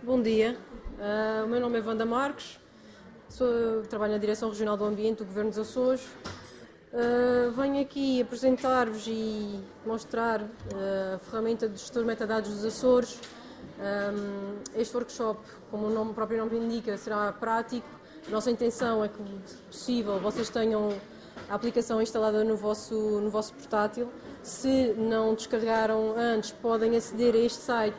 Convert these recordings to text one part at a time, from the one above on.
Bom dia, o meu nome é Wanda Marques, trabalho na Direção Regional do Ambiente do Governo dos Açores. Venho aqui apresentar-vos e mostrar a ferramenta de gestor de metadados dos Açores. Este workshop, como o próprio nome indica, será prático. A nossa intenção é que, se possível, vocês tenham a aplicação instalada no vosso portátil. Se não descarregaram antes, podem aceder a este site,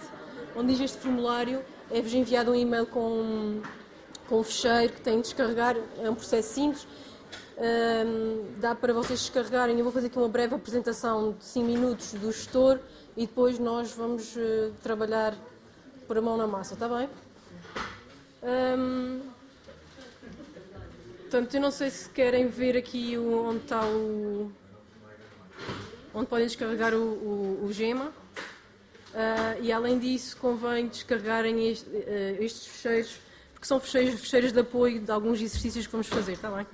onde diz este formulário. É-vos enviado um e-mail com um fecheiro que têm de descarregar. É um processo simples. Dá para vocês descarregarem. Eu vou fazer aqui uma breve apresentação de 5 minutos do gestor e depois nós vamos trabalhar por a mão na massa, está bem? Portanto, eu não sei se querem ver aqui onde está onde podem descarregar o Gema. E além disso, convém descarregarem estes fecheiros, porque são fecheiros de apoio de alguns exercícios que vamos fazer, está bem?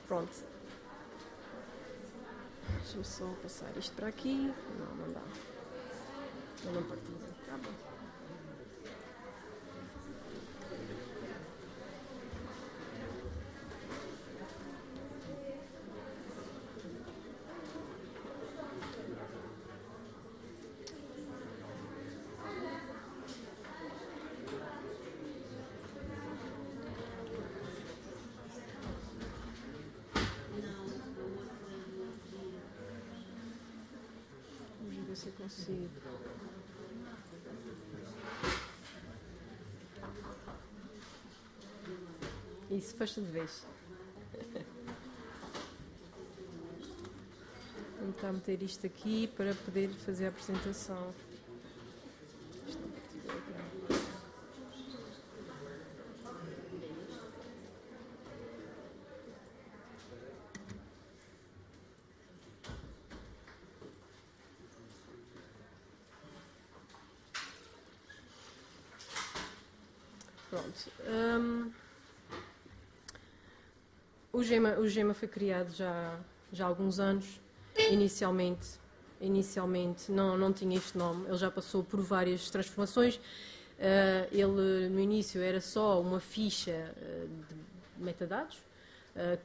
Pronto. Deixa-me só passar isto para aqui. Não dá. Não partilha. Está bom. Vamos ver se eu consigo. Isso, fecha de vez. Vou tentar meter isto aqui para poder fazer a apresentação. Pronto. O Gema foi criado já há alguns anos. Inicialmente não tinha este nome. Ele já passou por várias transformações. Ele, no início, era só uma ficha de metadados,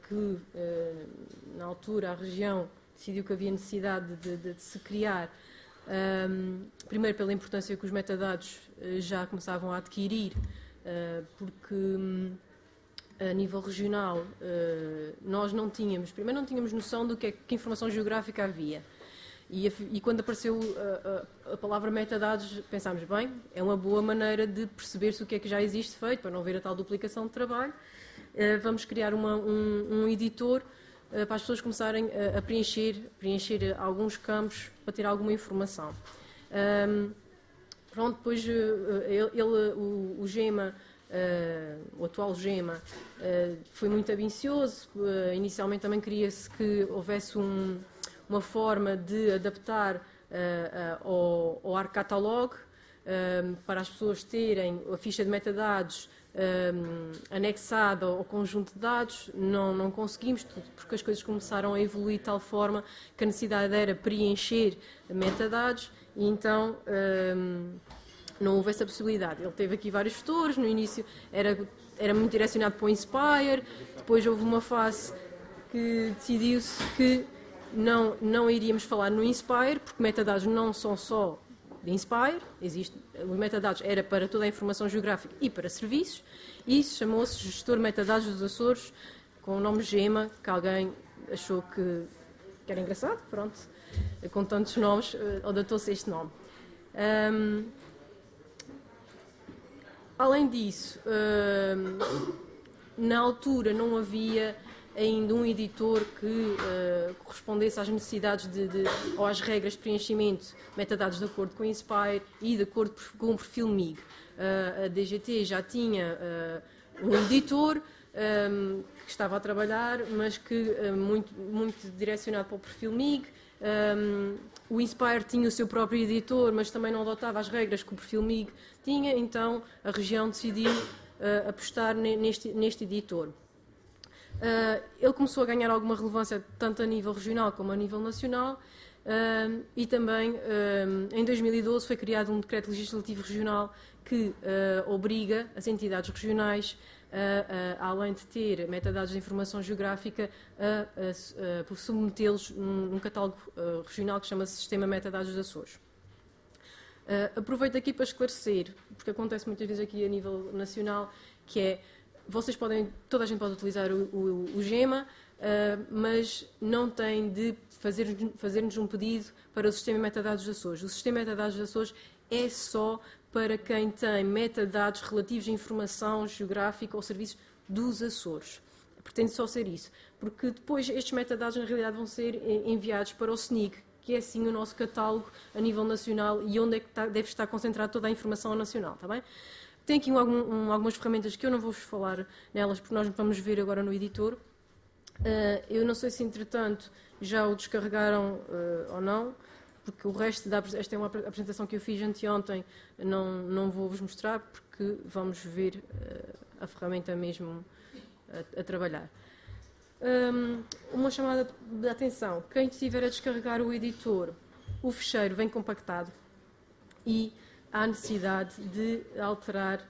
que, na altura, a região decidiu que havia necessidade de se criar. Primeiro pela importância que os metadados já começavam a adquirir, porque a nível regional nós não tínhamos noção do que informação geográfica havia. E quando apareceu a palavra metadados, pensámos, bem, é uma boa maneira de perceber-se o que é que já existe feito, para não haver a tal duplicação de trabalho. Vamos criar um editor para as pessoas começarem a preencher alguns campos para ter alguma informação. Pronto, depois o Gema, o atual Gema, foi muito ambicioso. Inicialmente também queria-se que houvesse uma forma de adaptar ao ArcCatalog, para as pessoas terem a ficha de metadados anexada ao conjunto de dados. Não conseguimos, porque as coisas começaram a evoluir de tal forma que a necessidade era preencher metadados e então não houve essa possibilidade. Ele teve aqui vários gestores. No início era muito direcionado para o Inspire, depois houve uma fase que decidiu-se que não iríamos falar no Inspire, porque metadados não são só de Inspire. Os metadados era para toda a informação geográfica e para serviços, e isso chamou-se Gestor Metadados dos Açores, com o nome Gema, que alguém achou que era engraçado. Pronto, com tantos nomes, adotou-se este nome. Além disso, na altura não havia ainda um editor que correspondesse às necessidades ou às regras de preenchimento de metadados de acordo com o Inspire e de acordo com o perfil MIG. A DGT já tinha um editor que estava a trabalhar, mas que muito direcionado para o perfil MIG. O Inspire tinha o seu próprio editor, mas também não adotava as regras que o perfil MIG tinha, então a região decidiu apostar neste editor. Ele começou a ganhar alguma relevância tanto a nível regional como a nível nacional, e também em 2012 foi criado um decreto legislativo regional que obriga as entidades regionais, além de ter metadados de informação geográfica, a submetê-los num catálogo regional que chama-se Sistema Metadados dos Açores. Aproveito aqui para esclarecer, porque acontece muitas vezes aqui a nível nacional, que é, toda a gente pode utilizar o GEMA, mas não tem de fazer-nos um pedido para o Sistema Metadados dos Açores. O Sistema Metadados dos Açores é só para quem tem metadados relativos à informação geográfica ou serviços dos Açores. Pretende só ser isso, porque depois estes metadados na realidade vão ser enviados para o SNIC, que é assim o nosso catálogo a nível nacional e onde é que deve estar concentrada toda a informação nacional, está bem? Tem aqui algumas ferramentas que eu não vou-vos falar nelas, porque nós vamos ver agora no editor. Eu não sei se, entretanto, já o descarregaram ou não, porque o resto, esta é uma apresentação que eu fiz anteontem, não vou-vos mostrar, porque vamos ver a ferramenta mesmo a trabalhar. Uma chamada de atenção: quem estiver a descarregar o editor, o ficheiro vem compactado e há necessidade de alterar.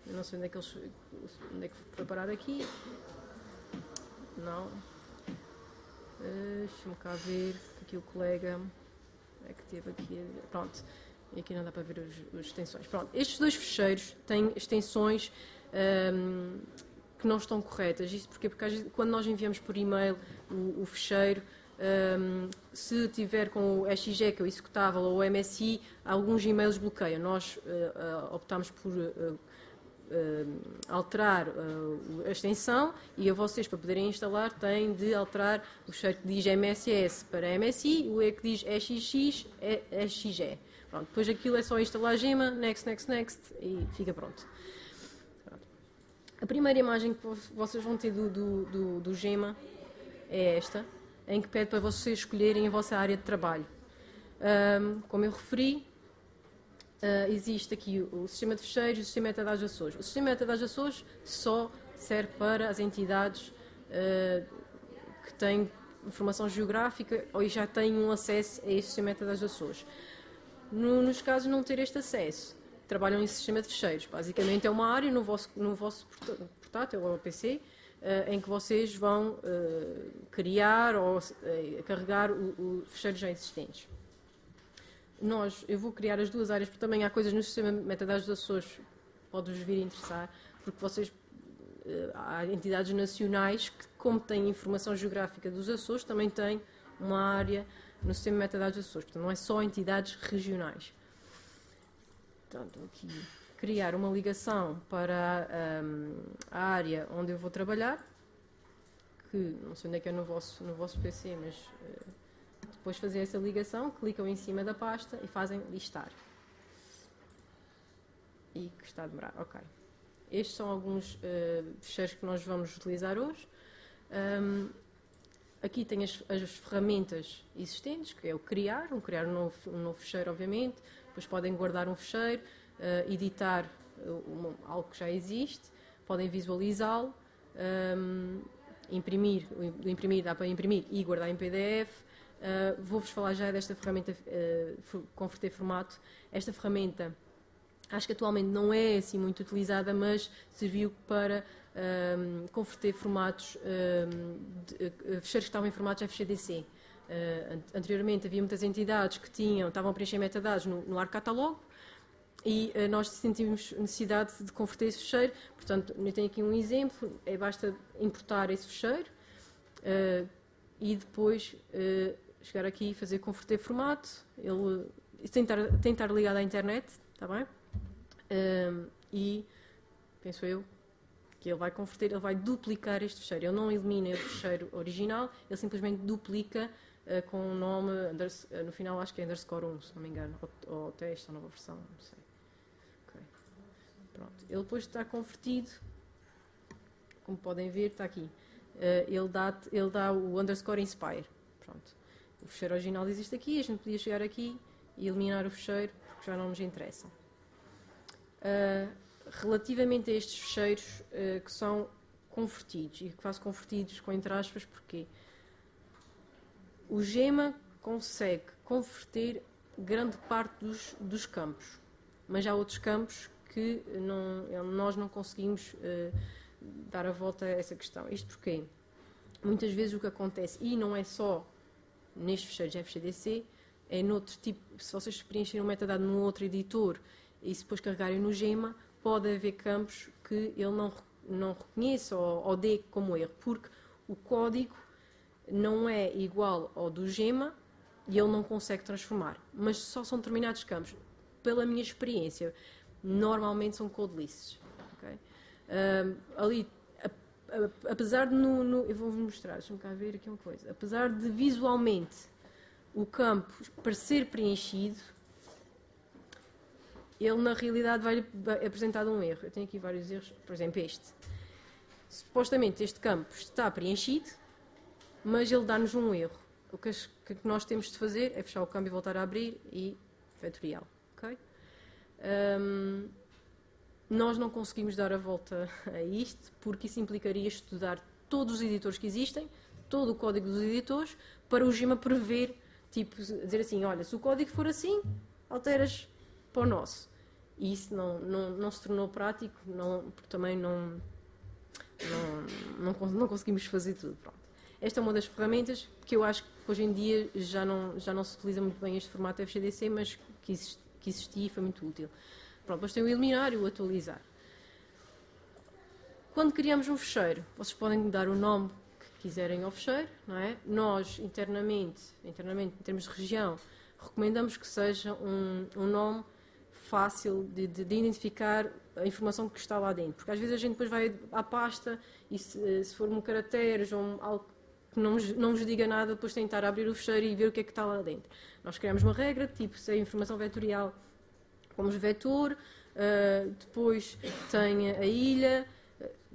Eu não sei onde é que foi parar aqui. Não. Deixa-me cá ver. Aqui o colega é que teve aqui. Pronto. E aqui não dá para ver as extensões. Pronto. Estes dois ficheiros têm extensões que não estão corretas. Isto porque quando nós enviamos por e-mail o ficheiro, se tiver com o XG, que é o executável, ou o MSI, alguns e-mails bloqueiam. Nós optamos por alterar a extensão, e a vocês, para poderem instalar, têm de alterar o ficheiro que diz MSS para MSI, o que diz XXX é XG. Pronto, depois aquilo é só instalar a gema, next, e fica pronto. A primeira imagem que vocês vão ter do GEMA é esta, em que pede para vocês escolherem a vossa área de trabalho. Como eu referi, existe aqui o sistema de ficheiros e o sistema de metadados de Açores. O sistema de metadados de Açores só serve para as entidades que têm informação geográfica ou já têm um acesso a este sistema de metadados de Açores. Nos casos de não ter este acesso, trabalham em sistema de ficheiros. Basicamente é uma área no vosso portátil ou PC em que vocês vão criar ou carregar os ficheiros já existentes. Eu vou criar as duas áreas, porque também há coisas no sistema de metadados dos Açores que pode-vos vir a interessar, porque há entidades nacionais que, como têm informação geográfica dos Açores, também têm uma área no sistema de metadados dos Açores. Portanto, não é só entidades regionais. Portanto, aqui criar uma ligação para a área onde eu vou trabalhar, que não sei onde é que é no vosso PC, mas depois de fazer essa ligação, clicam em cima da pasta e fazem listar. E que está a demorar. Ok. Estes são alguns ficheiros que nós vamos utilizar hoje. Aqui tem as ferramentas existentes, que é o criar um novo ficheiro, obviamente. Depois podem guardar um ficheiro, editar algo que já existe, podem visualizá-lo, imprimir dá para imprimir e guardar em PDF. Vou-vos falar já desta ferramenta converter formato. Esta ferramenta acho que atualmente não é assim muito utilizada, mas serviu para converter formatos, ficheiros que estavam em formatos FGDC. Anteriormente havia muitas entidades que estavam a preencher metadados no ArcCatalog e nós sentimos necessidade de converter esse ficheiro. Portanto, eu tenho aqui um exemplo, basta importar esse ficheiro e depois chegar aqui e fazer converter formato, tentar ligado à internet, está bem? E penso eu que ele vai converter, ele vai duplicar este ficheiro. Ele não elimina o ficheiro original, ele simplesmente duplica com o nome, no final acho que é underscore 1, se não me engano, ou até esta nova versão, não sei. Okay. Pronto. Ele depois está convertido, como podem ver, está aqui. Ele dá o underscore inspire. Pronto. O ficheiro original existe aqui, a gente podia chegar aqui e eliminar o ficheiro, porque já não nos interessa. Relativamente a estes ficheiros que são convertidos, e que faço convertidos com entre aspas, porquê? O GEMA consegue converter grande parte dos campos, mas há outros campos que nós não conseguimos dar a volta a essa questão. Isto porque muitas vezes o que acontece, e não é só nestes fecheiros FGDC, é noutro tipo, se vocês preencherem um metadado num outro editor e se depois carregarem no GEMA, pode haver campos que ele não reconheça ou dê como erro, porque o código não é igual ao do GEMA e ele não consegue transformar. Mas só são determinados campos. Pela minha experiência, normalmente são code lists. Okay? Ali, apesar de eu vou-vos mostrar, deixa-me cá ver aqui uma coisa. Apesar de visualmente o campo parecer preenchido, ele na realidade vai apresentar um erro. Eu tenho aqui vários erros, por exemplo este. Supostamente este campo está preenchido, mas ele dá-nos um erro. O que nós temos de fazer é fechar o campo e voltar a abrir e vetorial. Okay? Nós não conseguimos dar a volta a isto, porque isso implicaria estudar todos os editores que existem, todo o código dos editores, para o GEMA prever, tipo, dizer assim, olha, se o código for assim, alteras para o nosso. E isso não se tornou prático, porque também não conseguimos fazer tudo. Pronto. Esta é uma das ferramentas que eu acho que hoje em dia já não se utiliza muito bem este formato FGDC, mas que existia e foi muito útil. Pronto, depois tem o eliminar e o atualizar. Quando criamos um fecheiro, vocês podem dar o nome que quiserem ao fecheiro, não é? Nós, internamente, em termos de região, recomendamos que seja um nome fácil de identificar a informação que está lá dentro. Porque às vezes a gente depois vai à pasta e se for um caracteres ou algo que não vos diga nada, depois tentar abrir o fecheiro e ver o que é que está lá dentro. Nós criamos uma regra, tipo, se a informação vetorial, pomos vetor, depois tem a ilha,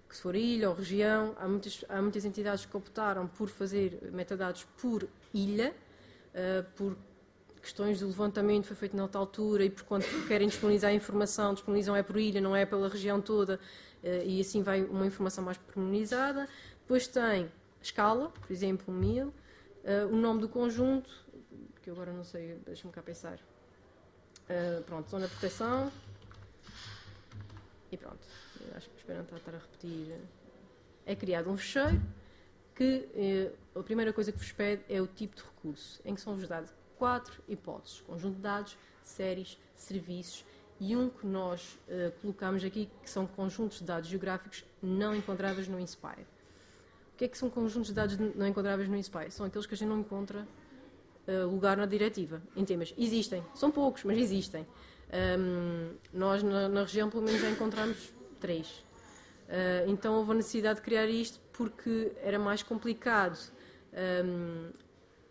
que se for ilha ou região, há muitas entidades que optaram por fazer metadados por ilha, por questões de levantamento foi feito noutra altura e por quando querem disponibilizar a informação, disponibilizam é por ilha, não é pela região toda, e assim vai uma informação mais pormenorizada. Depois tem escala, por exemplo, 1000, o nome do conjunto, que eu agora não sei, deixa-me cá pensar. Pronto, zona de proteção. E pronto, acho que espero não estar a repetir. É criado um fecheiro que a primeira coisa que vos pede é o tipo de recurso, em que são-vos dados 4 hipóteses: conjunto de dados, séries, serviços e um que nós colocamos aqui, que são conjuntos de dados geográficos não encontráveis no Inspire. O que é que são conjuntos de dados não encontráveis no Inspire? São aqueles que a gente não encontra lugar na diretiva, em temas. Existem, são poucos, mas existem. Nós na região pelo menos já encontramos 3. Então houve a necessidade de criar isto porque era mais complicado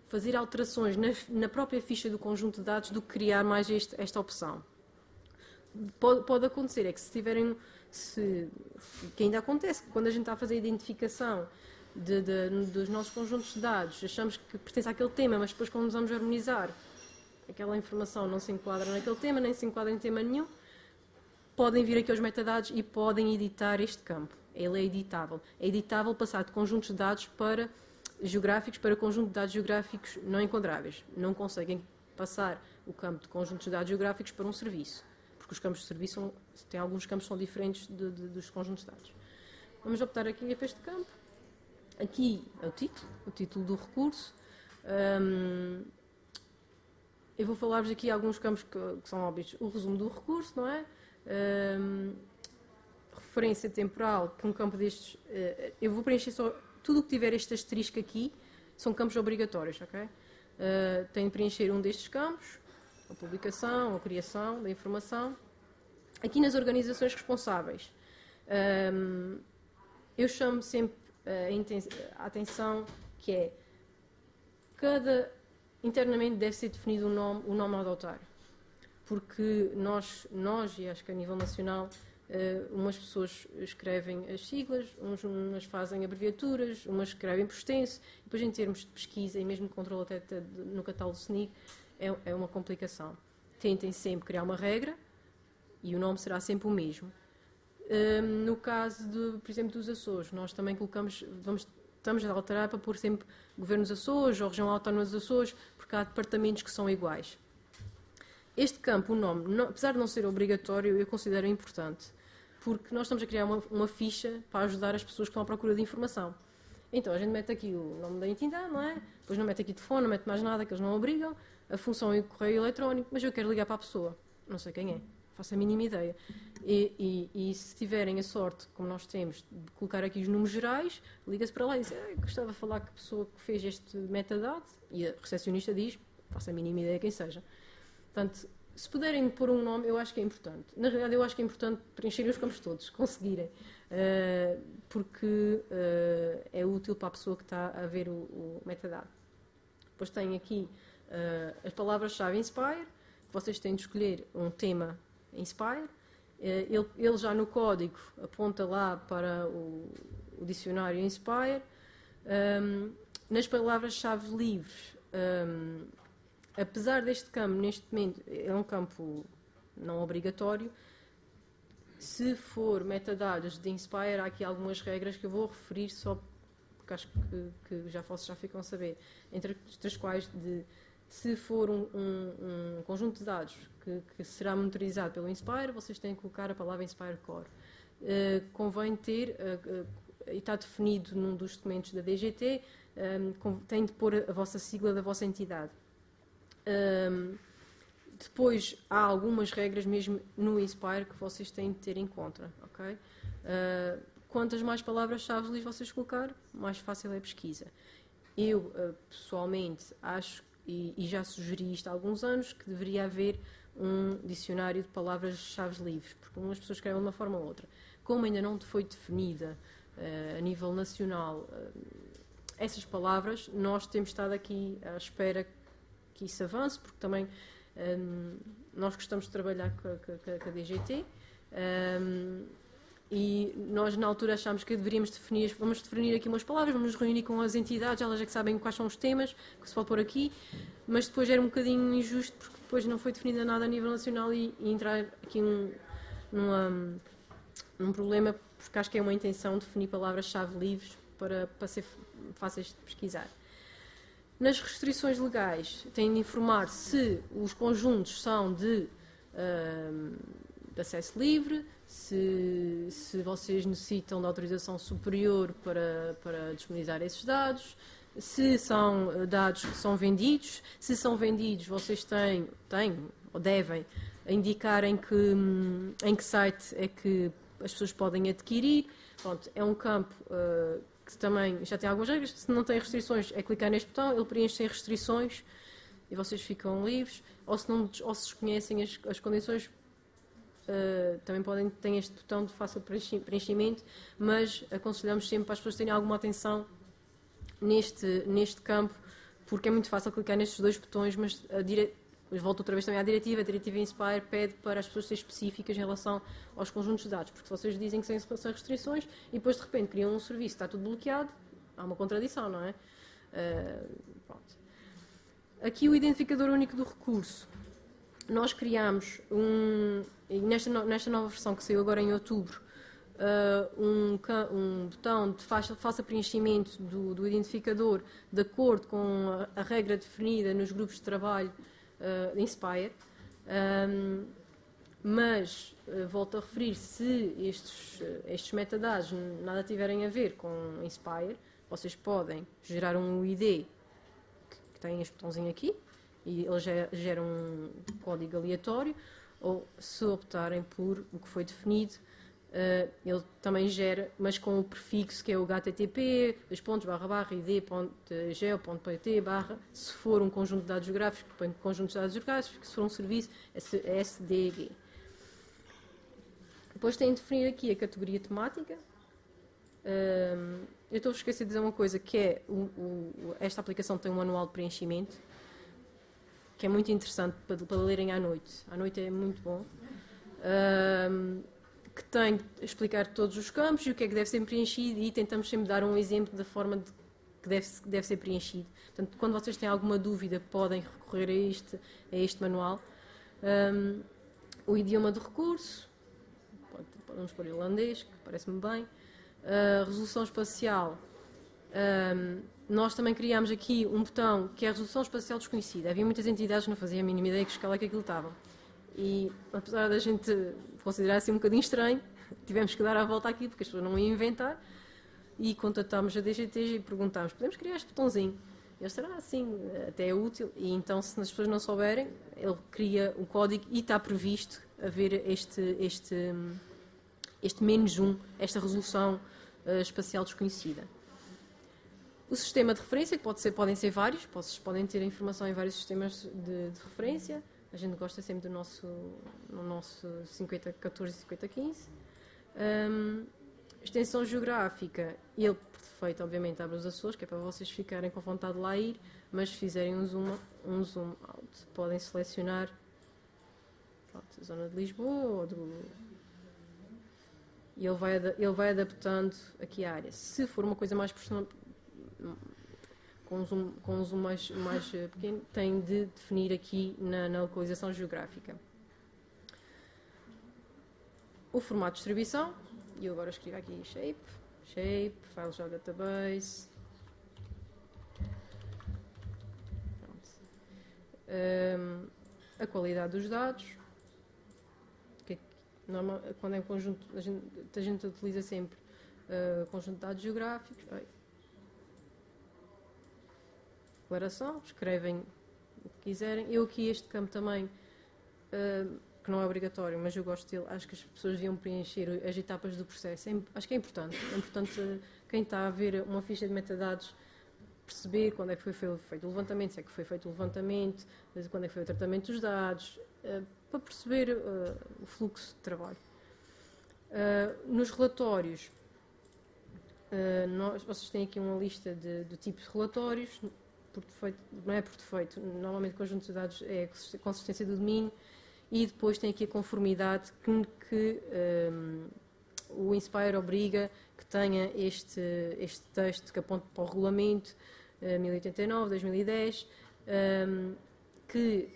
fazer alterações na própria ficha do conjunto de dados do que criar mais esta opção. Pode acontecer, é que se tiverem, que ainda acontece, quando a gente está a fazer a identificação dos nossos conjuntos de dados, achamos que pertence àquele tema, mas depois quando nos vamos harmonizar, aquela informação não se enquadra naquele tema, nem se enquadra em tema nenhum, podem vir aqui aos metadados e podem editar este campo. Ele é editável. É editável passar de conjuntos de dados para geográficos para conjunto de dados geográficos não enquadráveis. Não conseguem passar o campo de conjuntos de dados geográficos para um serviço, porque os campos de serviço têm alguns campos que são diferentes dos conjuntos de dados. Vamos optar aqui para este campo. Aqui é o título do recurso. Eu vou falar-vos aqui alguns campos que são óbvios. O resumo do recurso, não é? Referência temporal, que um campo destes... eu vou preencher só... Tudo o que tiver este asterisco aqui são campos obrigatórios, ok? Tenho de preencher um destes campos, a publicação, a criação da informação. Aqui nas organizações responsáveis, eu chamo sempre a atenção que é internamente deve ser definido o nome a adotar, porque nós e acho que a nível nacional, umas pessoas escrevem as siglas, umas fazem abreviaturas, umas escrevem por extenso, depois em termos de pesquisa e mesmo de controle até no catálogo SNIG é uma complicação. Tentem sempre criar uma regra e o nome será sempre o mesmo. No caso, por exemplo, dos Açores, nós também vamos estamos a alterar para pôr sempre Governo dos Açores ou Região Autónoma dos Açores, porque há departamentos que são iguais. Este campo, o nome, apesar de não ser obrigatório, eu considero importante, porque nós estamos a criar uma ficha para ajudar as pessoas que estão à procura de informação. Então, a gente mete aqui o nome da entidade, não é? Depois não mete aqui telefone, não mete mais nada, que eles não obrigam. A função é o correio eletrónico, mas eu quero ligar para a pessoa. Não sei quem é, faço a mínima ideia. E se tiverem a sorte, como nós temos, de colocar aqui os números gerais, liga-se para lá e diz, gostava de falar com a pessoa que fez este metadado, e a recepcionista diz, faço a mínima ideia quem seja. Portanto, se puderem pôr um nome, eu acho que é importante. Na realidade, eu acho que é importante preencherem os campos todos, conseguirem. Porque é útil para a pessoa que está a ver o metadado. Depois tem aqui as palavras-chave Inspire, que vocês têm de escolher um tema Inspire. Ele já no código aponta lá para o dicionário Inspire. Nas palavras-chave livres, apesar deste campo, neste momento, é um campo não obrigatório, se for metadados de Inspire, há aqui algumas regras que eu vou referir só porque acho que já ficam a saber, entre as quais se for um conjunto de dados que será monitorizado pelo Inspire, vocês têm que colocar a palavra Inspire Core. Convém ter, e está definido num dos documentos da DGT, tem de pôr a vossa sigla da vossa entidade. Depois há algumas regras mesmo no Inspire que vocês têm de ter em conta, ok? Quantas mais palavras-chave vocês colocar, mais fácil é a pesquisa. Eu, pessoalmente, acho, e já sugeri isto há alguns anos, que deveria haver um dicionário de palavras-chave livres, porque umas pessoas escrevem de uma forma ou outra. Como ainda não foi definida a nível nacional essas palavras, nós temos estado aqui à espera que isso avance, porque também nós gostamos de trabalhar com a DGT e nós na altura achámos que deveríamos vamos definir aqui umas palavras, vamos nos reunir com as entidades, elas é que sabem quais são os temas que se pode pôr aqui, mas depois era um bocadinho injusto porque depois não foi definida nada a nível nacional e entrar aqui num problema, porque acho que é uma intenção definir palavras-chave livres para ser fáceis de pesquisar. Nas restrições legais, têm de informar se os conjuntos são de acesso livre, se vocês necessitam de autorização superior para disponibilizar esses dados, se são dados que são vendidos, se são vendidos vocês têm ou devem indicar em que site é que as pessoas podem adquirir. Pronto, é um campo que também já tem algumas regras. Se não tem restrições, é clicar neste botão, ele preenche sem restrições e vocês ficam livres. Ou se desconhecem as condições, também têm este botão de fácil preenchimento, mas aconselhamos sempre para as pessoas terem alguma atenção neste campo, porque é muito fácil clicar nestes dois botões, mas volto outra vez também à diretiva. A diretiva Inspire pede para as pessoas serem específicas em relação aos conjuntos de dados, porque se vocês dizem que sem restrições e depois de repente criam um serviço, está tudo bloqueado, há uma contradição, não é? Pronto. Aqui o identificador único do recurso. Nós criámos nesta nova versão que saiu agora em outubro, um botão de faça preenchimento do identificador de acordo com a regra definida nos grupos de trabalho Inspire, mas volto a referir, se estes metadados nada tiverem a ver com Inspire, vocês podem gerar um ID que tem este botãozinho aqui e ele gera um código aleatório, ou se optarem por o que foi definido, ele também gera, mas com o prefixo que é o http id.geo.pt se for um conjunto de dados geográficos, põe conjunto de dados geográficos, se for um serviço, é SDG. Depois têm de definir aqui a categoria temática. Eu estou a esquecer de dizer uma coisa, que é esta aplicação tem um manual de preenchimento, que é muito interessante para lerem à noite. À noite é muito bom. Que tem de explicar todos os campos e o que é que deve ser preenchido, e tentamos sempre dar um exemplo da forma que deve ser preenchido. Portanto, quando vocês têm alguma dúvida, podem recorrer a este manual. O idioma de recurso, podemos pôr irlandês, que parece-me bem. A resolução espacial, Nós também criámos aqui um botão que é a resolução espacial desconhecida. Havia muitas entidades que não faziam a mínima ideia que escala é que aquilo estava. E, apesar da gente considerar assim um bocadinho estranho, tivemos que dar a volta aqui, porque as pessoas não iam inventar, e contatámos a DGT e perguntámos, podemos criar este botãozinho? E eles disseram, sim, até é útil. E então, se as pessoas não souberem, ele cria o código e está previsto haver este -1, esta resolução espacial desconhecida. O sistema de referência, que podem ser vários, podem ter informação em vários sistemas de referência. A gente gosta sempre no nosso 5014 e 5015. Extensão geográfica, ele por defeito, obviamente, abre os Açores, que é para vocês ficarem com vontade de lá ir, mas se fizerem um zoom out, podem selecionar a zona de Lisboa e ele vai adaptando aqui a área. Se for uma coisa mais personal, com um zoom mais pequeno, tem de definir aqui na localização geográfica. O formato de distribuição, e eu agora escrevo aqui shape, file já database. A qualidade dos dados, que quando é um conjunto, a gente utiliza sempre conjunto de dados geográficos. Declaração, escrevem o que quiserem. Eu aqui este campo também, que não é obrigatório, mas eu gosto dele, acho que as pessoas deviam preencher as etapas do processo. Acho que é importante. É importante quem está a ver uma ficha de metadados perceber quando é que foi feito o levantamento, se é que foi feito o levantamento, quando é que foi o tratamento dos dados, para perceber o fluxo de trabalho. Nos relatórios, vocês têm aqui uma lista de tipos de relatórios. Por defeito, não é por defeito, normalmente o conjunto de dados é a consistência do domínio e depois tem aqui a conformidade que o Inspire obriga que tenha este texto que aponta para o regulamento 1089, 2010, que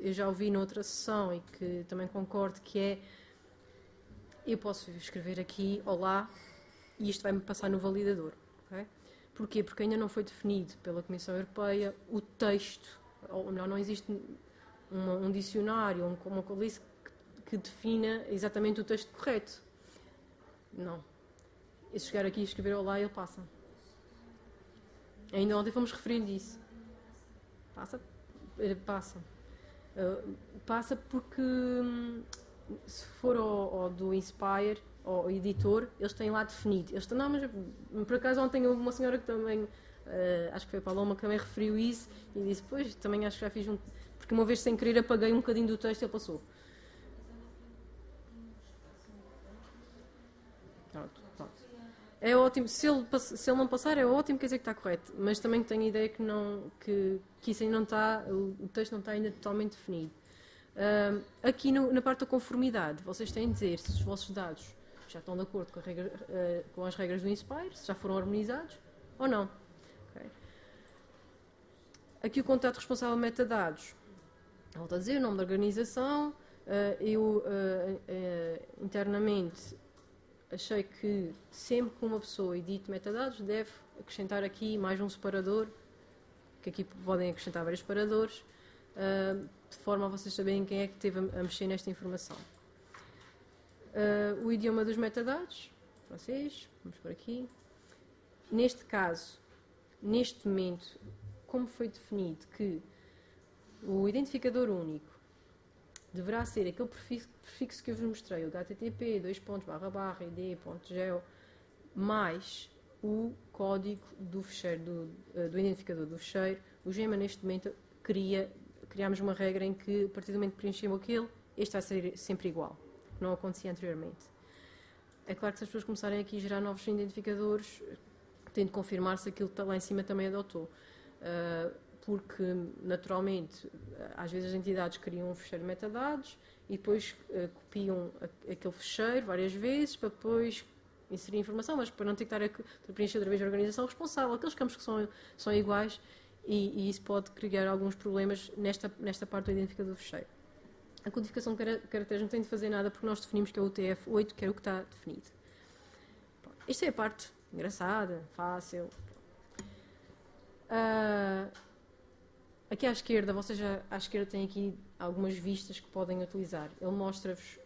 eu já ouvi noutra sessão e que também concordo, que é, eu posso escrever aqui, olá, e isto vai-me passar no validador. Okay? Porquê? Porque ainda não foi definido pela Comissão Europeia o texto, ou melhor, não existe um dicionário, uma coisa que defina exatamente o texto correto. Não. E se chegar aqui e escrever olá, ele passa. Ainda ontem fomos referindo isso. Passa? Passa porque, se for ao do Inspire, ao editor, eles têm lá definido. Eles estão, não, mas por acaso ontem houve uma senhora que também, acho que foi a Paloma, que também referiu isso e disse, pois, também acho que já fiz porque uma vez sem querer apaguei um bocadinho do texto e ele passou. Pronto. É ótimo, se ele não passar é ótimo, quer dizer que está correto, mas também tenho a ideia que isso ainda não está, o texto não está ainda totalmente definido. Aqui na parte da conformidade, vocês têm de dizer se os vossos dados já estão de acordo com as regras do Inspire, se já foram harmonizados ou não. Okay. Aqui o contato responsável de metadados. Volto a dizer, o nome da organização. Eu internamente achei que sempre que uma pessoa edite metadados deve acrescentar aqui mais um separador, que aqui podem acrescentar vários separadores, de forma a vocês saberem quem é que esteve a mexer nesta informação. O idioma dos metadados, vocês, vamos por aqui. Neste caso, neste momento, como foi definido que o identificador único deverá ser aquele prefixo que eu vos mostrei, o http id.geo mais o código do fecheiro, do identificador do fecheiro, o GEMA neste momento criámos uma regra em que a partir do momento que preenchemos aquele, este vai ser sempre igual, que não acontecia anteriormente. É claro que se as pessoas começarem aqui a gerar novos identificadores, tem de confirmar se aquilo que está lá em cima também adotou. Porque, naturalmente, às vezes as entidades criam um fecheiro de metadados e depois copiam aquele fecheiro várias vezes para depois inserir informação, mas para não ter que estar a preencher outra vez a organização responsável, aqueles campos que são iguais e isso pode criar alguns problemas nesta parte do identificador do fecheiro. A codificação de caracteres não tem de fazer nada porque nós definimos que é o UTF-8, que é o que está definido. Esta é a parte engraçada, fácil. Aqui à esquerda, vocês à esquerda têm aqui algumas vistas que podem utilizar. Ele mostra-vos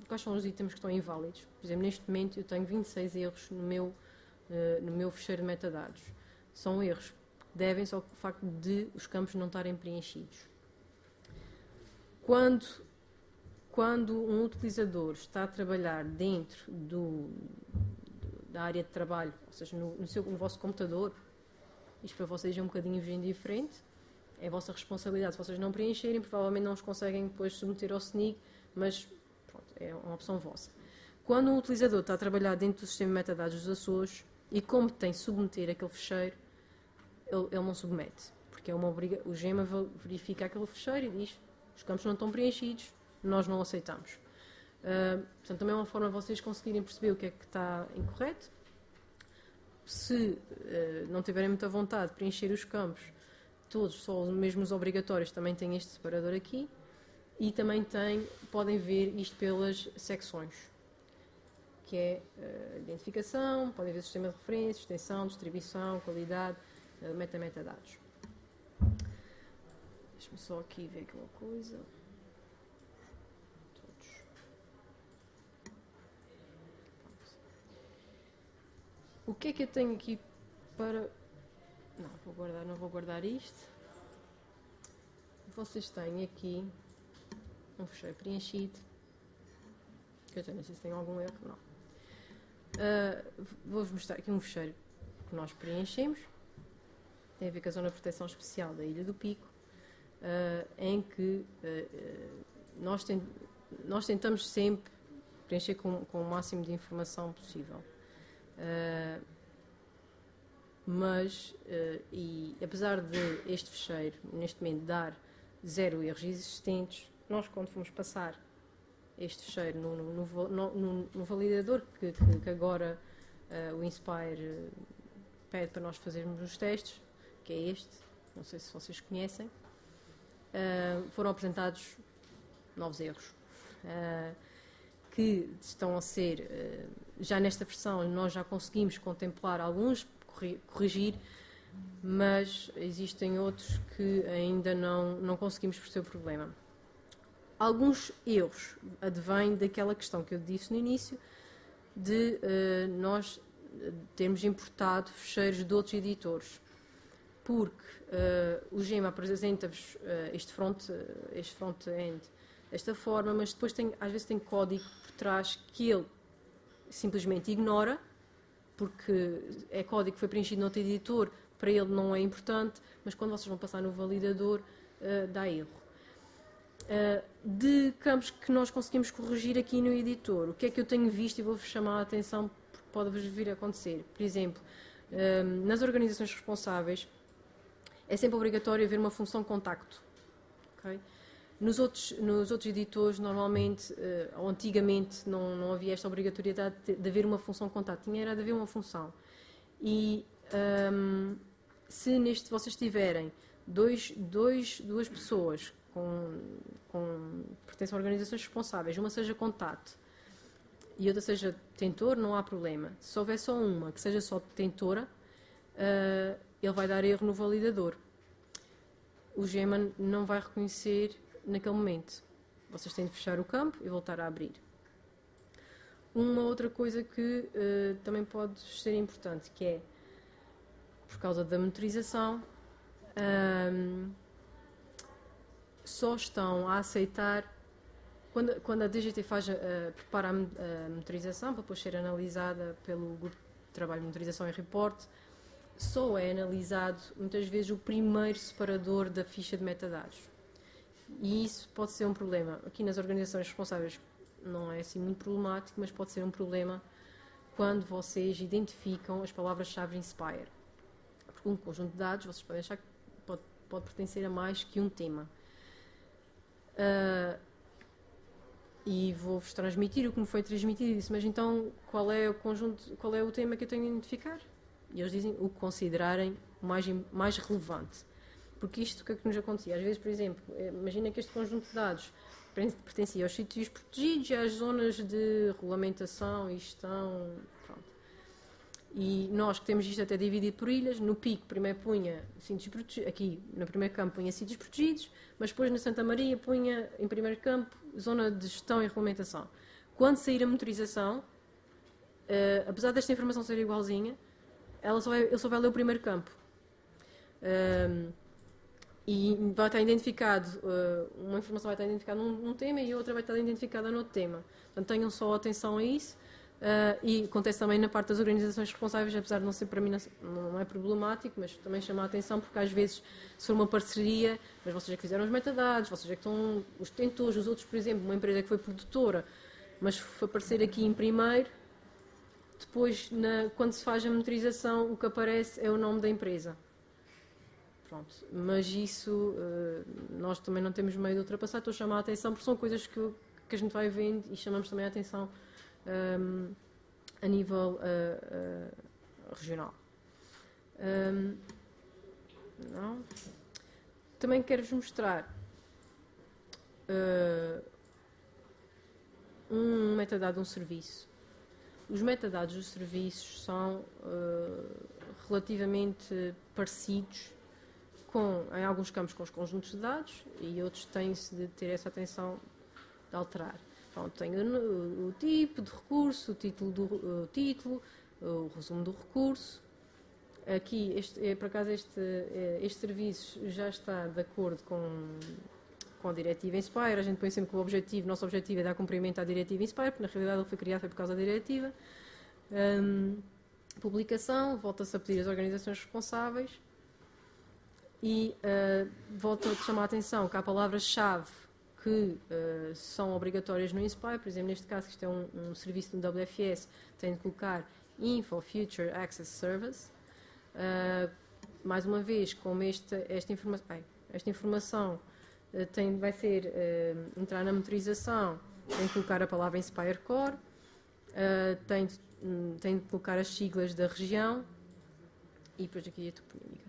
quais são os itens que estão inválidos. Por exemplo, neste momento eu tenho 26 erros no meu fecheiro de metadados. São erros que devem-se ao facto de os campos não estarem preenchidos. Quando um utilizador está a trabalhar dentro da área de trabalho, ou seja, no vosso computador, isto para vocês é um bocadinho indiferente, é a vossa responsabilidade. Se vocês não preencherem, provavelmente não os conseguem depois submeter ao SNIG, mas pronto, é uma opção vossa. Quando um utilizador está a trabalhar dentro do sistema de metadados dos Açores e como tem de submeter aquele fecheiro, ele não submete, porque o GEMA verifica aquele fecheiro e diz: os campos não estão preenchidos, nós não aceitamos. Portanto, também é uma forma de vocês conseguirem perceber o que é que está incorreto. Se não tiverem muita vontade de preencher os campos todos, só mesmo os obrigatórios, também tem este separador aqui. E também podem ver isto pelas secções, que é identificação, podem ver sistema de referência, extensão, distribuição, qualidade, metadados. Deixa-me só aqui ver aquela coisa. Todos. O que é que eu tenho aqui para... Não vou guardar isto. Vocês têm aqui um fecheiro preenchido. Que eu não sei se tem algum erro, não. Vou-vos mostrar aqui um fecheiro que nós preenchemos. Tem a ver com a Zona de Proteção Especial da Ilha do Pico, em que nós tentamos sempre preencher com o máximo de informação possível. Mas, apesar de este fecheiro, neste momento, dar 0 erros existentes, nós, quando fomos passar este fecheiro no validador que agora o Inspire pede para nós fazermos os testes, que é este, não sei se vocês conhecem, foram apresentados novos erros, que estão a ser, já nesta versão nós já conseguimos contemplar alguns, corrigir, mas existem outros que ainda não conseguimos perceber o problema. Alguns erros advêm daquela questão que eu disse no início, de nós termos importado fecheiros de outros editores, porque o GEMA apresenta-vos este front-end desta forma, mas depois às vezes tem código por trás que ele simplesmente ignora, porque é código que foi preenchido noutro editor, para ele não é importante, mas quando vocês vão passar no validador, dá erro. De campos que nós conseguimos corrigir aqui no editor, o que é que eu tenho visto e vou-vos chamar a atenção, porque pode-vos vir a acontecer. Por exemplo, nas organizações responsáveis, é sempre obrigatório haver uma função contacto. Okay? Nos outros editores, normalmente, ou antigamente, não havia esta obrigatoriedade de haver uma função contacto. Era de haver uma função. E se vocês tiverem duas pessoas com pertencem a organizações responsáveis, uma seja contato e outra seja detentor, não há problema. Se houver só uma que seja só detentora, ele vai dar erro no validador. O GEMA não vai reconhecer naquele momento. Vocês têm de fechar o campo e voltar a abrir. Uma outra coisa que também pode ser importante, que é, por causa da monitorização, só estão a aceitar, quando a DGT prepara a monitorização para depois ser analisada pelo grupo de trabalho de monitorização e report, só é analisado muitas vezes o primeiro separador da ficha de metadados. E isso pode ser um problema. Aqui nas organizações responsáveis não é assim muito problemático, mas pode ser um problema quando vocês identificam as palavras-chave Inspire. Porque um conjunto de dados, vocês podem achar que pode pertencer a mais que um tema. E vou-vos transmitir o que me foi transmitido e disse, mas então qual é o tema que eu tenho de identificar? E eles dizem o que considerarem mais relevante. Porque isto, o que é que nos acontecia? Às vezes, por exemplo, imagina que este conjunto de dados pertencia aos sítios protegidos e às zonas de regulamentação e gestão. Pronto. E nós que temos isto até dividido por ilhas, no pico primeiro punha sítios protegidos, aqui no primeiro campo punha sítios protegidos, mas depois na Santa Maria punha em primeiro campo zona de gestão e regulamentação. Quando sair a motorização, apesar desta informação ser igualzinha, ele só vai ler o primeiro campo. E vai estar identificado, uma informação vai estar identificada num tema e a outra vai estar identificada noutro tema. Portanto, tenham só atenção a isso. E acontece também na parte das organizações responsáveis, apesar de não ser para mim não é problemático, mas também chama a atenção porque às vezes se for uma parceria, mas vocês é que fizeram os metadados, vocês é que estão os detentores, os outros, por exemplo, uma empresa que foi produtora, mas foi aparecer aqui em primeiro, depois quando se faz a monitorização o que aparece é o nome da empresa. Pronto, mas isso nós também não temos meio de ultrapassar, estou a chamar a atenção porque são coisas que a gente vai vendo e chamamos também a atenção a nível regional. Não. Também quero-vos mostrar um metadado de um serviço. Os metadados dos serviços são relativamente parecidos em alguns campos com os conjuntos de dados e outros têm-se de ter essa atenção de alterar. Pronto, tem o tipo de recurso, o título, o resumo do recurso. Aqui, por acaso, este serviço já está de acordo com a diretiva Inspire. A gente põe sempre que o nosso objetivo é dar cumprimento à diretiva Inspire, porque na realidade ele foi criado por causa da diretiva. Publicação, volta-se a pedir às organizações responsáveis e volto a chamar a atenção que há palavras-chave que são obrigatórias no Inspire. Por exemplo, neste caso, que isto é um serviço do WFS, tem de colocar Info Future Access Service. Mais uma vez, como esta informação vai ser entrar na motorização, tem de colocar a palavra Inspire Core, tem de colocar as siglas da região e depois aqui a toponímica.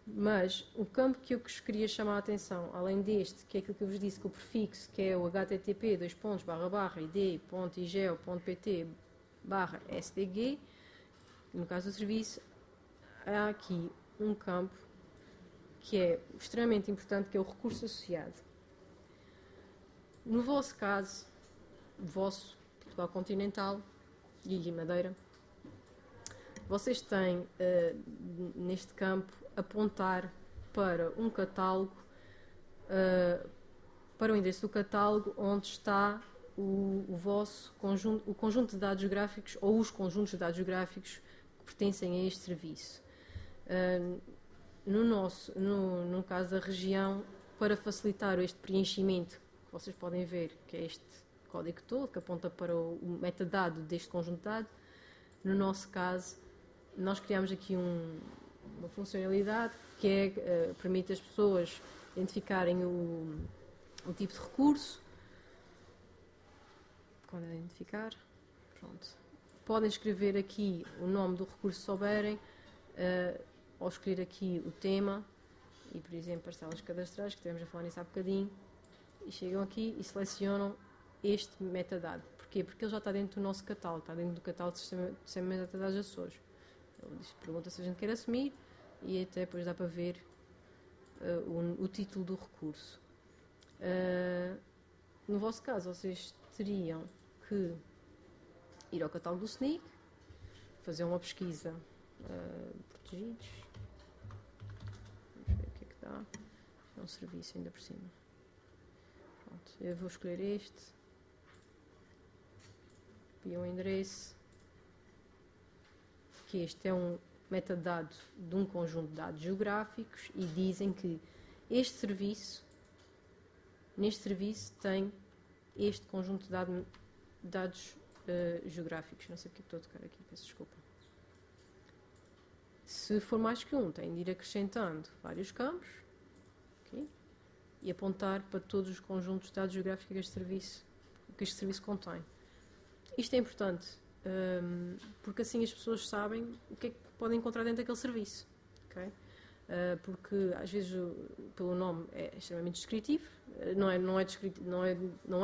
Mas o campo que eu queria chamar a atenção, além deste, que é aquilo que eu vos disse, que o prefixo, que é o http://id.igeo.pt/sdg, no caso do serviço, há aqui um campo que é extremamente importante, que é o recurso associado. No vosso caso, Portugal Continental e Madeira, vocês têm, neste campo, apontar para um catálogo, para o endereço do catálogo onde está o vosso conjunto, o conjunto de dados geográficos ou os conjuntos de dados geográficos que pertencem a este serviço. No caso da região, para facilitar este preenchimento, que vocês podem ver, que é este código todo, que aponta para o metadado deste conjunto de dados, no nosso caso, nós criamos aqui uma funcionalidade que permite às pessoas identificarem o tipo de recurso. Quando identificar, pronto. Podem escrever aqui o nome do recurso se souberem, ou escolher aqui o tema, e por exemplo parcelas cadastrais, que estivemos a falar nisso há bocadinho, e chegam aqui e selecionam este metadado. Porquê? Porque ele já está dentro do nosso catálogo, está dentro do catálogo de sistema de metadados Açores. Pergunta se a gente quer assumir e até depois dá para ver o título do recurso. No vosso caso, vocês teriam que ir ao catálogo do SNIC, fazer uma pesquisa protegidos. Vamos ver o que é que dá. É um serviço ainda por cima. Pronto, eu vou escolher este. E um endereço. Que este é um metadado de um conjunto de dados geográficos e dizem que neste serviço tem este conjunto de dados geográficos. Não sei porque estou a tocar aqui, peço desculpa. Se for mais que um, tem de ir acrescentando vários campos, okay, e apontar para todos os conjuntos de dados geográficos que este serviço contém. Isto é importante, porque assim as pessoas sabem o que é que podem encontrar dentro daquele serviço. Okay? Porque às vezes pelo nome é extremamente descritivo, não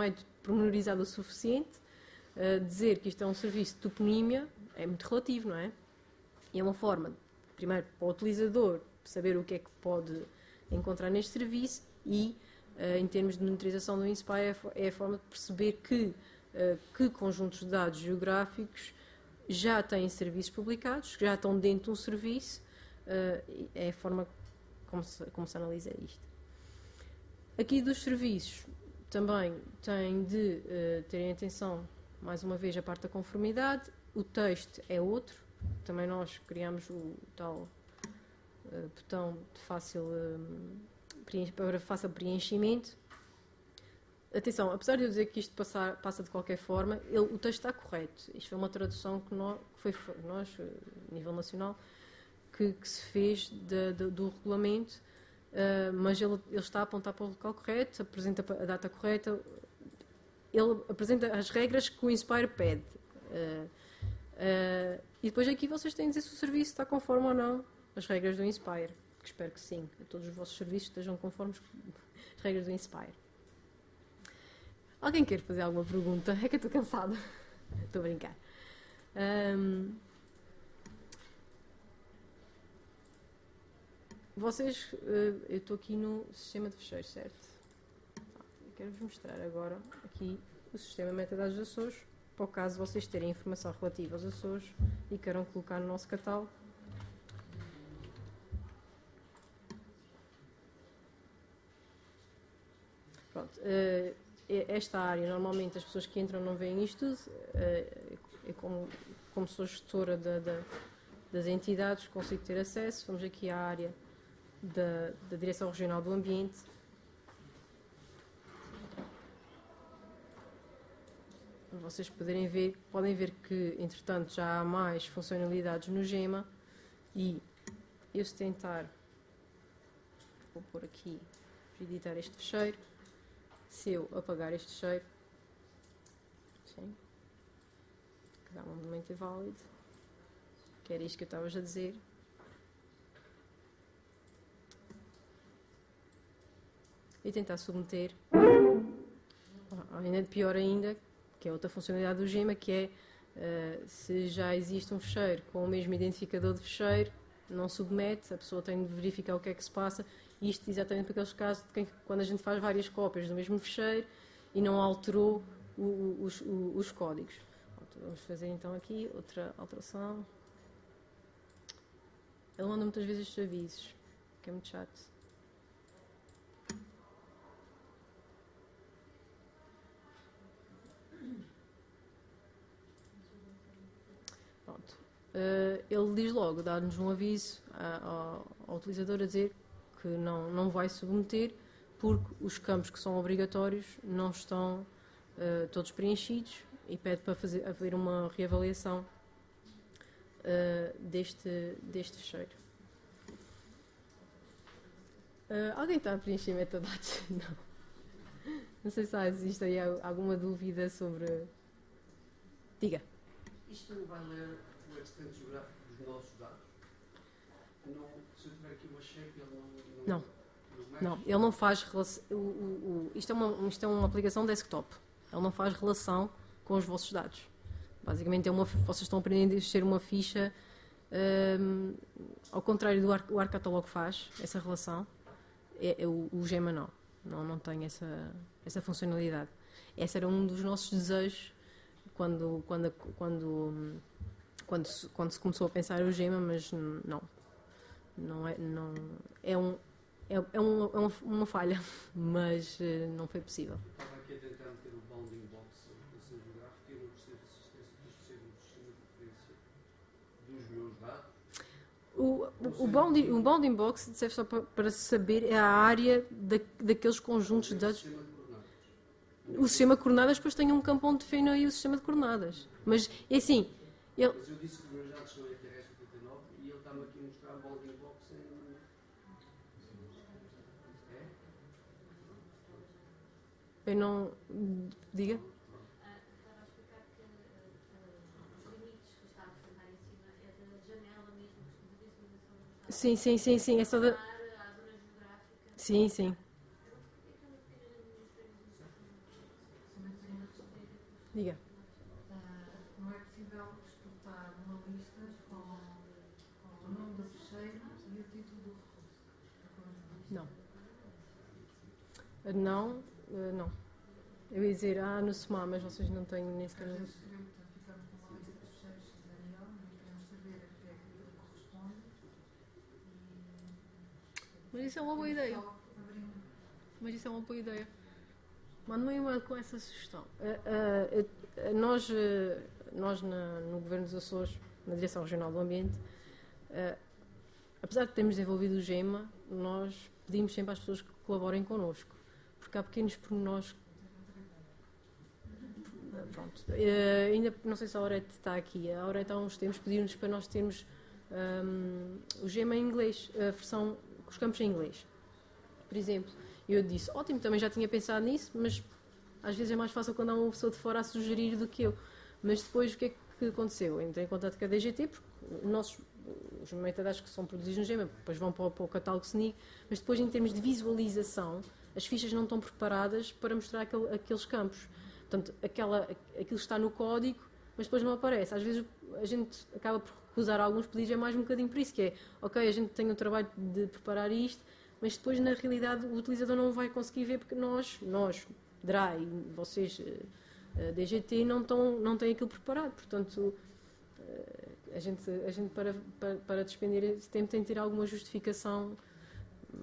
é pormenorizado o suficiente. Dizer que isto é um serviço de toponímia é muito relativo, não é? E é uma forma, primeiro, para o utilizador saber o que é que pode encontrar neste serviço e, em termos de monitorização do Inspire, é a forma de perceber que conjuntos de dados geográficos já têm serviços publicados, já estão dentro de um serviço, é a forma como se analisa isto. Aqui dos serviços, também tem de terem atenção, mais uma vez, a parte da conformidade. O texto é outro. Também nós criamos o tal botão de para fácil preenchimento. Atenção, apesar de eu dizer que isto passa de qualquer forma, o texto está correto. Isto foi uma tradução que foi nós, a nível nacional, que se fez do regulamento, mas ele está a apontar para o local correto, apresenta a data correta, ele apresenta as regras que o Inspire pede. E depois aqui vocês têm de dizer se o serviço está conforme ou não as regras do Inspire, que espero que sim, que todos os vossos serviços estejam conformes as regras do Inspire. Alguém quer fazer alguma pergunta? É que eu estou cansada. Estou a brincar. Vocês, eu estou aqui no sistema de fecheiros, certo? Eu quero-vos mostrar agora aqui o sistema metadados dos Açores, para o caso vocês terem informação relativa aos Açores e queiram colocar no nosso catálogo. Pronto, esta área, normalmente as pessoas que entram não veem isto tudo, é como sou gestora das entidades, consigo ter acesso. Vamos aqui à área da Direção Regional do Ambiente. Vocês podem ver que, entretanto, já há mais funcionalidades no GEMA e eu, se tentar, vou pôr aqui, editar este fecheiro, se eu apagar este fecheiro, sim, que dá um momento inválido, que era isto que eu estava a dizer, e tentar submeter, ainda pior ainda, que é outra funcionalidade do GEMA, que é, se já existe um fecheiro com o mesmo identificador de fecheiro, não submete, a pessoa tem de verificar o que é que se passa, isto exatamente para aqueles casos de quando a gente faz várias cópias do mesmo fecheiro e não alterou os códigos. Vamos fazer então aqui outra alteração. Ele manda muitas vezes estes avisos, que é muito chato. Pronto. Ele diz logo, dá-nos um aviso ao utilizador a dizer que não vai submeter porque os campos que são obrigatórios não estão todos preenchidos e pede para haver uma reavaliação deste fecheiro. Alguém está a preencher metadados? Não sei se existe aí alguma dúvida sobre... Diga. Isto não vai ler o extent geográfico dos nossos dados? Se eu tiver aqui uma shape, ele não mexe? Não, ele não faz relação. Isto é uma aplicação desktop. Ele não faz relação com os vossos dados. Basicamente, vocês estão aprendendo a ser uma ficha, ao contrário do ArcCatalog faz essa relação. O GEMA não tem essa funcionalidade. Esse era um dos nossos desejos quando se começou a pensar o GEMA, mas é uma falha, mas não foi possível. Estava aqui a tentar meter o bounding box da ciência geográfica e não percebo se isto é um sistema de referência dos meus dados. O bounding box serve só para saber a área daqueles conjuntos de dados. O sistema de coordenadas depois tem um campo onde define aí o sistema de coordenadas. Mas é assim. Mas eu disse que os meus dados são ETS89 e ele está-me aqui a mostrar o bounding box em. Eu não. Diga? Estava a explicar que os limites que está a apresentar em cima é da janela mesmo de visualização dos dados. Sim. É só da. A zona geográfica. Sim. Diga. Não é possível exportar uma lista com o nome do fecheiro e o título do recurso. Não. Não, não. Eu ia dizer, no SMA, mas vocês não têm nem sequer. Às vezes ficamos com uma lista de fecheiros XML, não queremos saber a que é que aquilo corresponde. Mas isso é uma boa ideia. Mas isso é uma boa ideia. Manda-me um e-mail com essa sugestão. Nós no Governo dos Açores, na Direção Regional do Ambiente, apesar de termos desenvolvido o GEMA, nós pedimos sempre às pessoas que colaborem connosco, porque há pequenos pormenores. Pronto. Ainda não sei se a Aurete está aqui. A Aurete há uns tempos pediu-nos para nós termos o GEMA em inglês, a versão com os campos em inglês, por exemplo. E eu disse, ótimo, também já tinha pensado nisso, mas às vezes é mais fácil quando há uma pessoa de fora a sugerir do que eu. Mas depois o que é que aconteceu? Eu entrei em contato com a DGT, porque os metadados que são produzidos no GEMA depois vão para o catálogo SNIG, mas depois em termos de visualização, as fichas não estão preparadas para mostrar aqueles campos. Portanto, aquilo está no código, mas depois não aparece. Às vezes a gente acaba por recusar alguns pedidos, é mais um bocadinho por isso, que é, ok, a gente tem o trabalho de preparar isto, mas depois, na realidade, o utilizador não vai conseguir ver, porque nós DRA e vocês, DGT, não têm aquilo preparado. Portanto, a gente para despender esse tempo tem de ter alguma justificação. A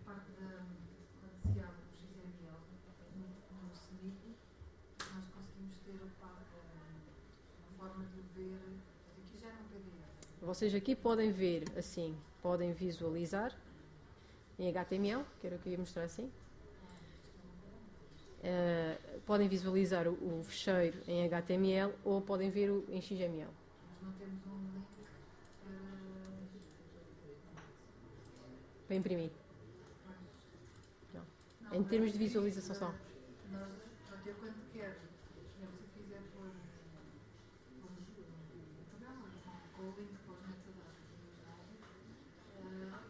parte quando se abre o XML no SNIP, nós conseguimos ter uma forma de ver. Aqui já é um PDF. Vocês aqui podem ver assim, podem visualizar em HTML, que era o que eu ia mostrar assim. Podem visualizar o fecheiro em HTML ou podem ver em XML. Mas não temos um link para imprimir. Não. Em termos de visualização só. Eu quando quero, se eu quiser pôr um programa com o link para os metadados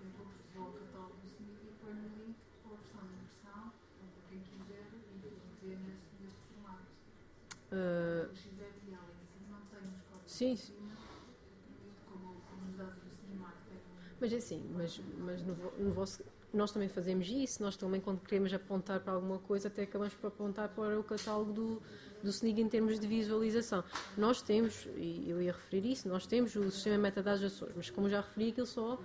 eu vou ao catálogo do SNIP e ponho o link para a versão de impressão, para quem quiser, e ver neste formato. O XML em si não tem os códigos. Sim. Como os dados do SNIMAR têm. Mas é assim, mas no vosso, nós também fazemos isso, nós também quando queremos apontar para alguma coisa até acabamos por apontar para o catálogo do SNIG em termos de visualização. Nós temos, e eu ia referir isso, nós temos o sistema de metadados Açores, mas como já referi, aquilo só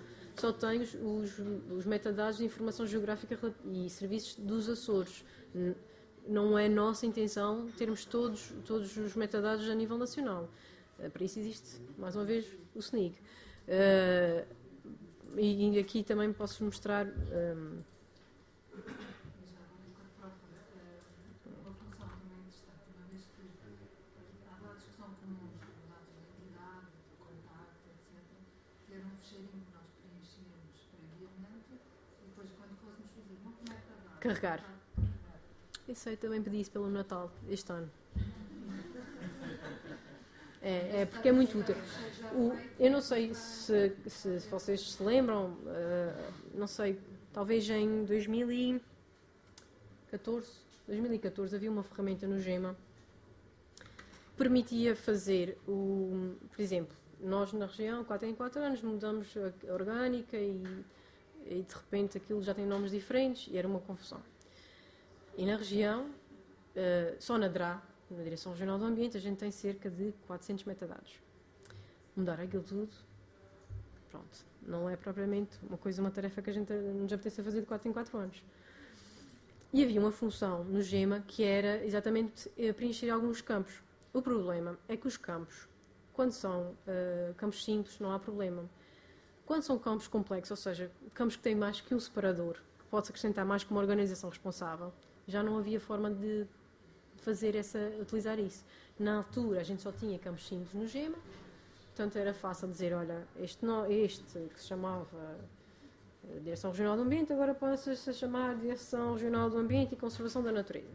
tem os metadados de informação geográfica e serviços dos Açores. Não é nossa intenção termos todos os metadados a nível nacional. Para isso existe, mais uma vez, o SNIG. E aqui também posso mostrar. Uma função também interessante, uma vez que há dados que são comuns, dados de identidade, de contacto, etc., ter um fecheirinho que nós preenchemos previamente e depois, quando fôssemos fazer uma metadado, Carregar. Eu sei, também pedi isso pelo Natal, este ano. Porque é muito útil. Eu não sei se vocês se lembram, não sei, talvez em 2014 havia uma ferramenta no GEMA que permitia fazer, por exemplo, nós na região, 4 em 4 anos, mudamos a orgânica e de repente aquilo já tem nomes diferentes e era uma confusão. E na região, só na DRA, na Direção Regional do Ambiente, a gente tem cerca de 400 metadados. Mudar aquilo tudo, pronto, não é propriamente uma tarefa que a gente nos apeteça fazer de 4 em 4 anos. E havia uma função no GEMA que era exatamente preencher alguns campos. O problema é que os campos, quando são campos simples, não há problema. Quando são campos complexos, ou seja, campos que têm mais que um separador, que pode-se acrescentar mais que uma organização responsável, já não havia forma de utilizar isso. Na altura a gente só tinha campos simples no GEMA, portanto era fácil dizer, olha, este que se chamava Direção Regional do Ambiente, agora passa-se a chamar Direção Regional do Ambiente e Conservação da Natureza.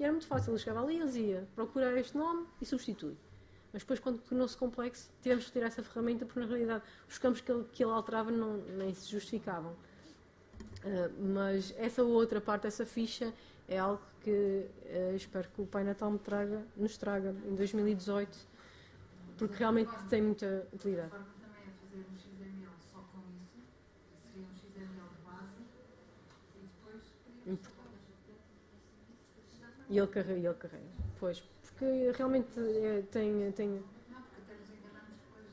E era muito fácil, ele chegava ali, ele dizia, procurar este nome e substitui. Mas depois, quando tornou-se complexo, tivemos que tirar essa ferramenta, porque na realidade os campos que ele alterava nem se justificavam. Mas essa outra parte, essa ficha, é algo que espero que o Pai Natal nos traga em 2018, porque realmente tem muita utilidade. A forma também é fazer um XML só com isso, seria um XML de base, e depois E ele carrega. Pois, porque realmente tem. não, porque até nos enganamos depois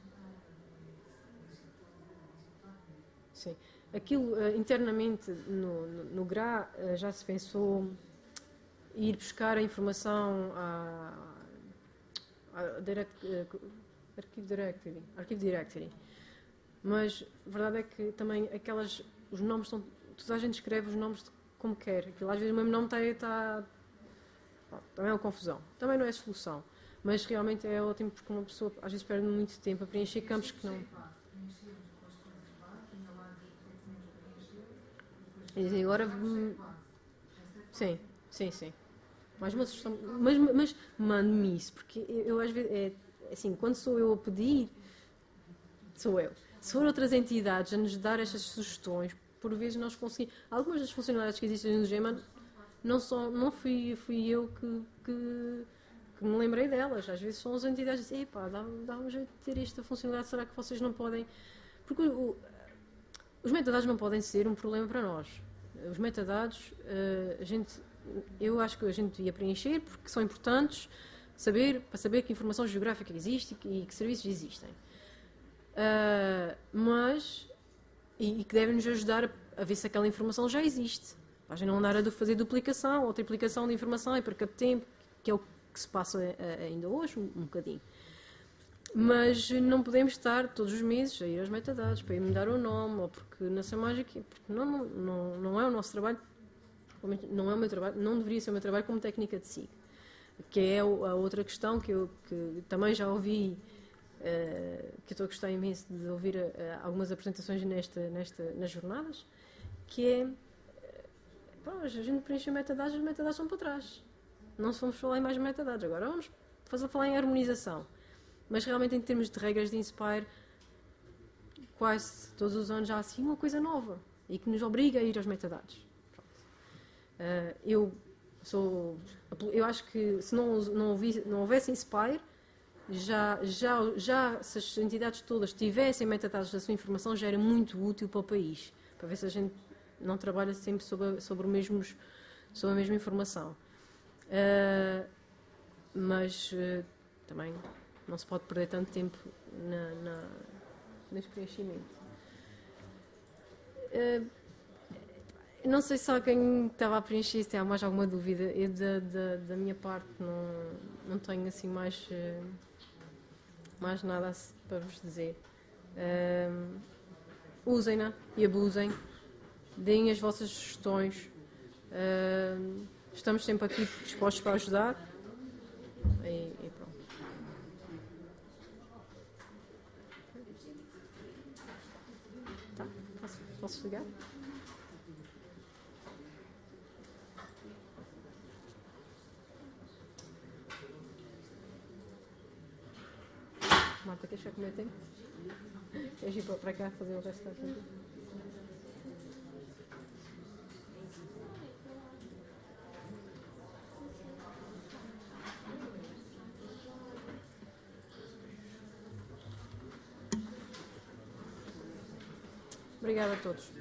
Sim. Aquilo, internamente, no GRA, já se pensou ir buscar a informação à Archive Directory. Mas a verdade é que também os nomes são. Toda a gente escreve os nomes como quer. Aquilo, às vezes o mesmo nome está também é uma confusão. Também não é solução. Mas realmente é ótimo porque uma pessoa às vezes perde muito tempo a preencher campos que não. E dizem agora. Sim. Mais uma sugestão. Mas mande-me isso, porque eu às vezes. Assim, quando sou eu a pedir, sou eu. Se for outras entidades a nos dar estas sugestões, por vezes nós conseguimos. Algumas das funcionalidades que existem no Gema não fui eu que me lembrei delas. Às vezes são as entidades que dizem, epá, dá um jeito de ter esta funcionalidade, será que vocês não podem. Porque os metadados não podem ser um problema para nós. Os metadados, eu acho que a gente devia preencher porque são importantes para saber que informação geográfica existe e que serviços existem. E que devem nos ajudar a ver se aquela informação já existe. A gente não andar a fazer duplicação ou triplicação de informação e perca de tempo, que é o que se passa ainda hoje, um bocadinho. Mas não podemos estar todos os meses a ir aos metadados para ir mudar o nome, ou porque não sei mais aqui, porque não é o nosso trabalho, não é o meu trabalho, não deveria ser o meu trabalho como técnica de SIG, que é a outra questão que também já ouvi, que eu estou a gostar imenso de ouvir algumas apresentações nas jornadas, que é, a gente preenche metadados, os metadados são para trás. Não se vamos falar em mais metadados, agora vamos falar em harmonização. Mas realmente em termos de regras de Inspire, quase todos os anos há assim uma coisa nova e que nos obriga a ir aos metadados. Eu acho que se não houvesse Inspire, já se as entidades todas tivessem metadados da sua informação, já era muito útil para o país, para ver se a gente não trabalha sempre sobre a mesma informação. Mas também não se pode perder tanto tempo neste preenchimento. Não sei se alguém estava a preencher, se há mais alguma dúvida. Eu, da minha parte, não tenho assim mais nada para vos dizer. Usem-na e abusem. Deem as vossas sugestões. Estamos sempre aqui dispostos para ajudar. E pronto. Tá? Posso ligar? Marta, queres ficar com o meu tempo? Queres ir para cá fazer o resto da coisa? Obrigada a todos.